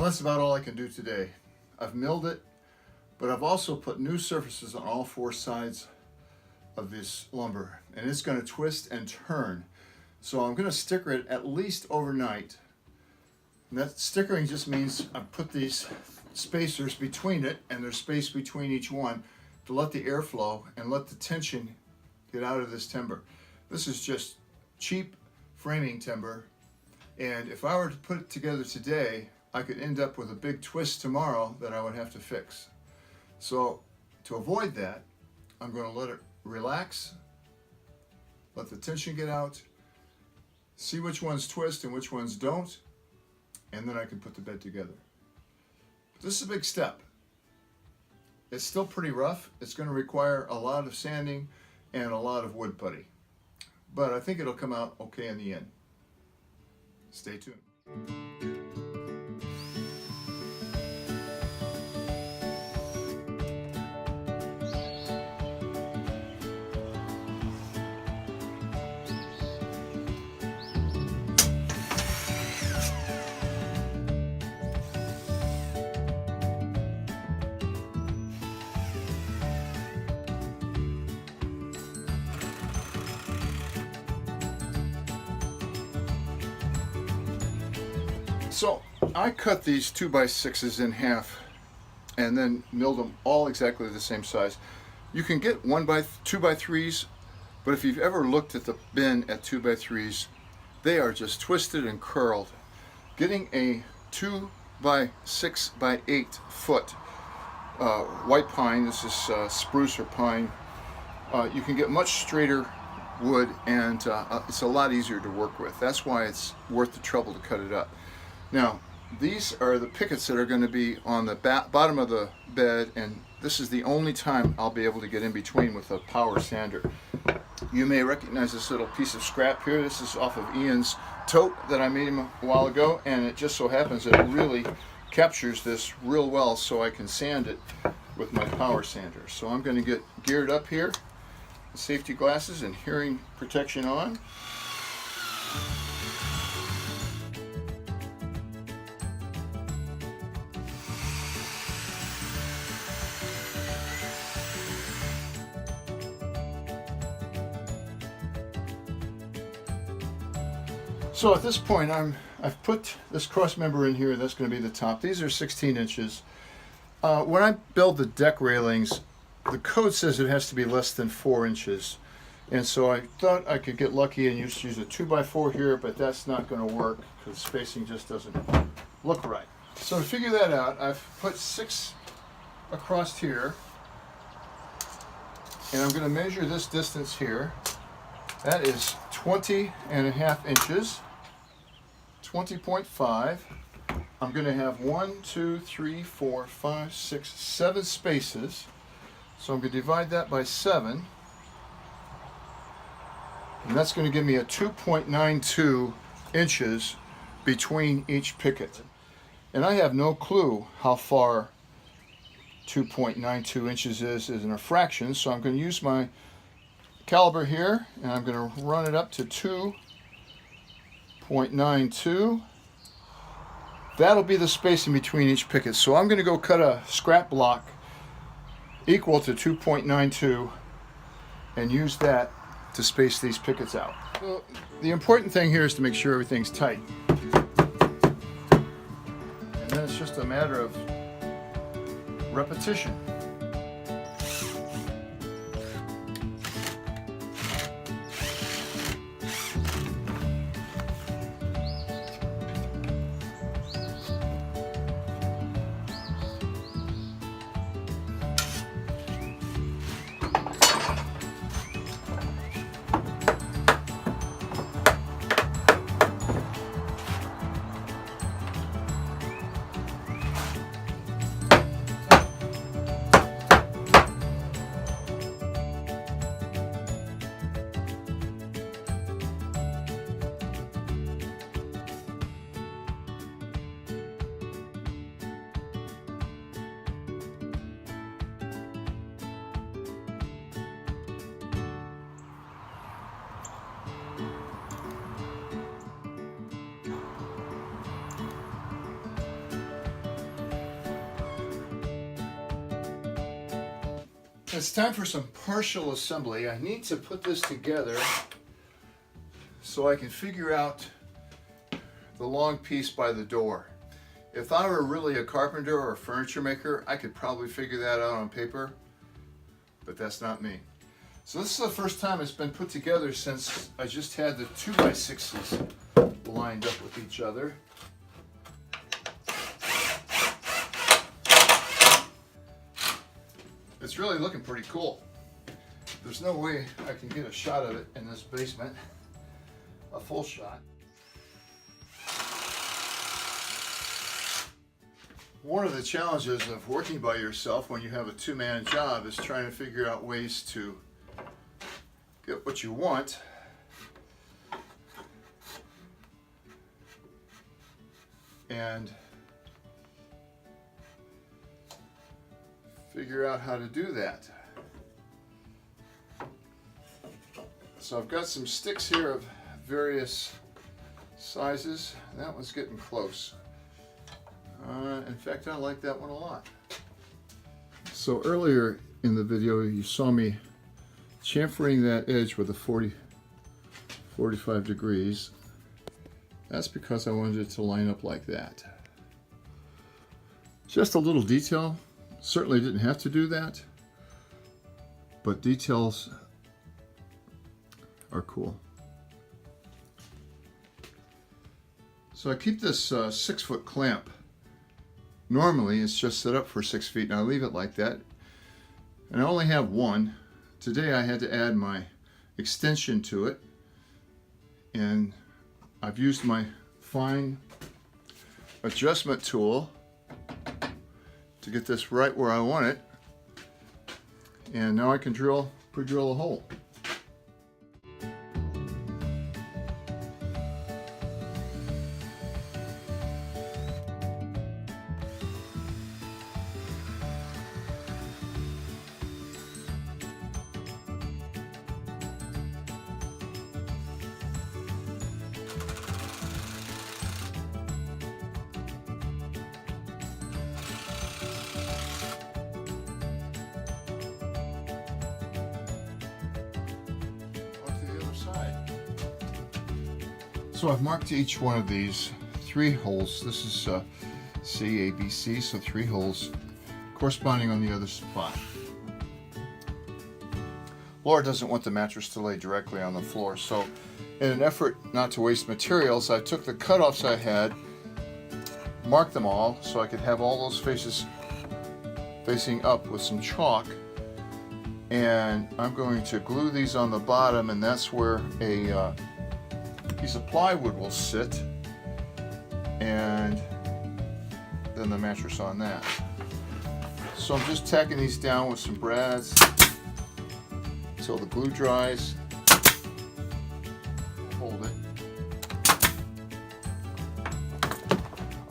that's about all I can do today. I've milled it, but I've also put new surfaces on all four sides of this lumber, and it's going to twist and turn. So I'm going to sticker it at least overnight. And that stickering just means I put these spacers between it, and there's space between each one to let the air flow and let the tension get out of this timber. This is just cheap framing timber, and if I were to put it together today, I could end up with a big twist tomorrow that I would have to fix. So to avoid that, I'm going to let it relax, let the tension get out, see which ones twist and which ones don't, and then I can put the bed together. This is a big step. It's still pretty rough. It's going to require a lot of sanding and a lot of wood putty, but I think it'll come out okay in the end. Stay tuned. So I cut these 2x6s in half and then milled them all exactly the same size. You can get 2x3s, but if you've ever looked at the bin at 2x3s, they are just twisted and curled. Getting a 2x6x8 foot white pine, this is spruce or pine, you can get much straighter wood, and it's a lot easier to work with. That's why it's worth the trouble to cut it up. Now, these are the pickets that are going to be on the bottom of the bed, and this is the only time I'll be able to get in between with a power sander. You may recognize this little piece of scrap here. This is off of Ian's tote that I made him a while ago, and it just so happens that it really captures this real well, so I can sand it with my power sander. So I'm going to get geared up here, safety glasses and hearing protection on. So at this point, I've put this cross member in here. That's going to be the top. These are 16 inches. When I build the deck railings, the code says it has to be less than 4 inches. And so I thought I could get lucky and use a 2x4 here, but that's not going to work because spacing just doesn't look right. So to figure that out, I've put 6 across here, and I'm going to measure this distance here. That is 20.5 inches, 20.5. I'm going to have 1, 2, 3, 4, 5, 6, 7 spaces. So I'm going to divide that by 7. And that's going to give me a 2.92 inches between each picket. And I have no clue how far 2.92 inches is in a fraction, so I'm going to use my caliber here, and I'm going to run it up to 2.92. That'll be the spacing between each picket. So I'm going to go cut a scrap block equal to 2.92 and use that to space these pickets out. So the important thing here is to make sure everything's tight. And then it's just a matter of repetition. It's time for some partial assembly. I need to put this together so I can figure out the long piece by the door. If I were really a carpenter or a furniture maker, I could probably figure that out on paper, but that's not me. So this is the first time it's been put together since I just had the 2x6s lined up with each other. It's really looking pretty cool. There's no way I can get a shot of it in this basement, a full shot. One of the challenges of working by yourself when you have a two-man job is trying to figure out ways to get what you want and figure out how to do that. So I've got some sticks here of various sizes. That one's getting close. In fact, I like that one a lot. So earlier in the video you saw me chamfering that edge with a 45 degrees. That's because I wanted it to line up like that. Just a little detail. Certainly didn't have to do that, but details are cool. So I keep this 6-foot clamp. Normally it's just set up for 6 feet and I leave it like that. And I only have one. Today I had to add my extension to it, and I've used my fine adjustment tool to get this right where I want it, and now I can pre-drill a hole. So I've marked each one of these 3 holes. This is C, A, B, C, so 3 holes corresponding on the other spot. Laura doesn't want the mattress to lay directly on the floor, so in an effort not to waste materials, I took the cutoffs I had, marked them all so I could have all those faces facing up with some chalk, and I'm going to glue these on the bottom, and that's where a piece of plywood will sit, and then the mattress on that. So I'm just tacking these down with some brads until the glue dries. Hold it.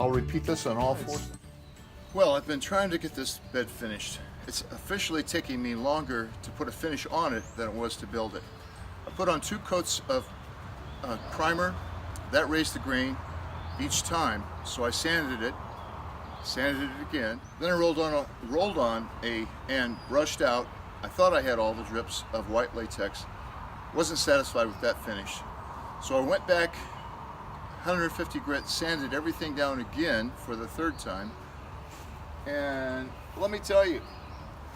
I'll repeat this on all 4. Well, I've been trying to get this bed finished. It's officially taking me longer to put a finish on it than it was to build it. I put on 2 coats of primer. That raised the grain each time, so I sanded it again. Then I rolled on and brushed out. I thought I had all the drips of white latex. Wasn't satisfied with that finish, so I went back 150 grit, sanded everything down again for the 3rd time, and let me tell you,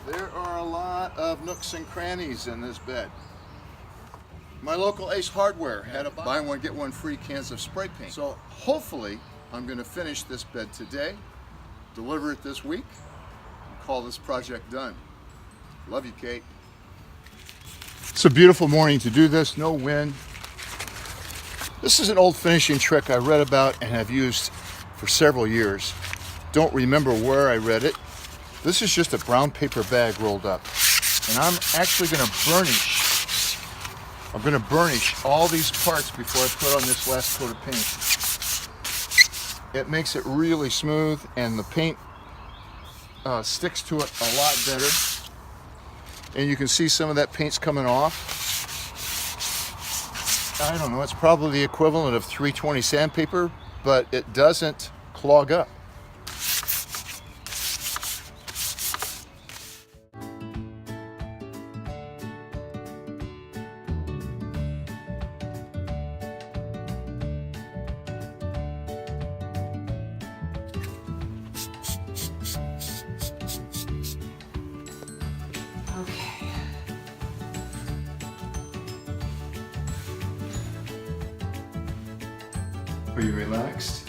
there are a lot of nooks and crannies in this bed. My local Ace Hardware had a buy one get one free cans of spray paint. So hopefully I'm going to finish this bed today, deliver it this week, and call this project done. Love you, Kate. It's a beautiful morning to do this, no wind. This is an old finishing trick I read about and have used for several years. Don't remember where I read it. This is just a brown paper bag rolled up, and I'm actually going to burnish. I'm going to burnish all these parts before I put on this last coat of paint. It makes it really smooth, and the paint sticks to it a lot better. And you can see some of that paint's coming off. I don't know, it's probably the equivalent of 320 sandpaper, but it doesn't clog up. Are you relaxed?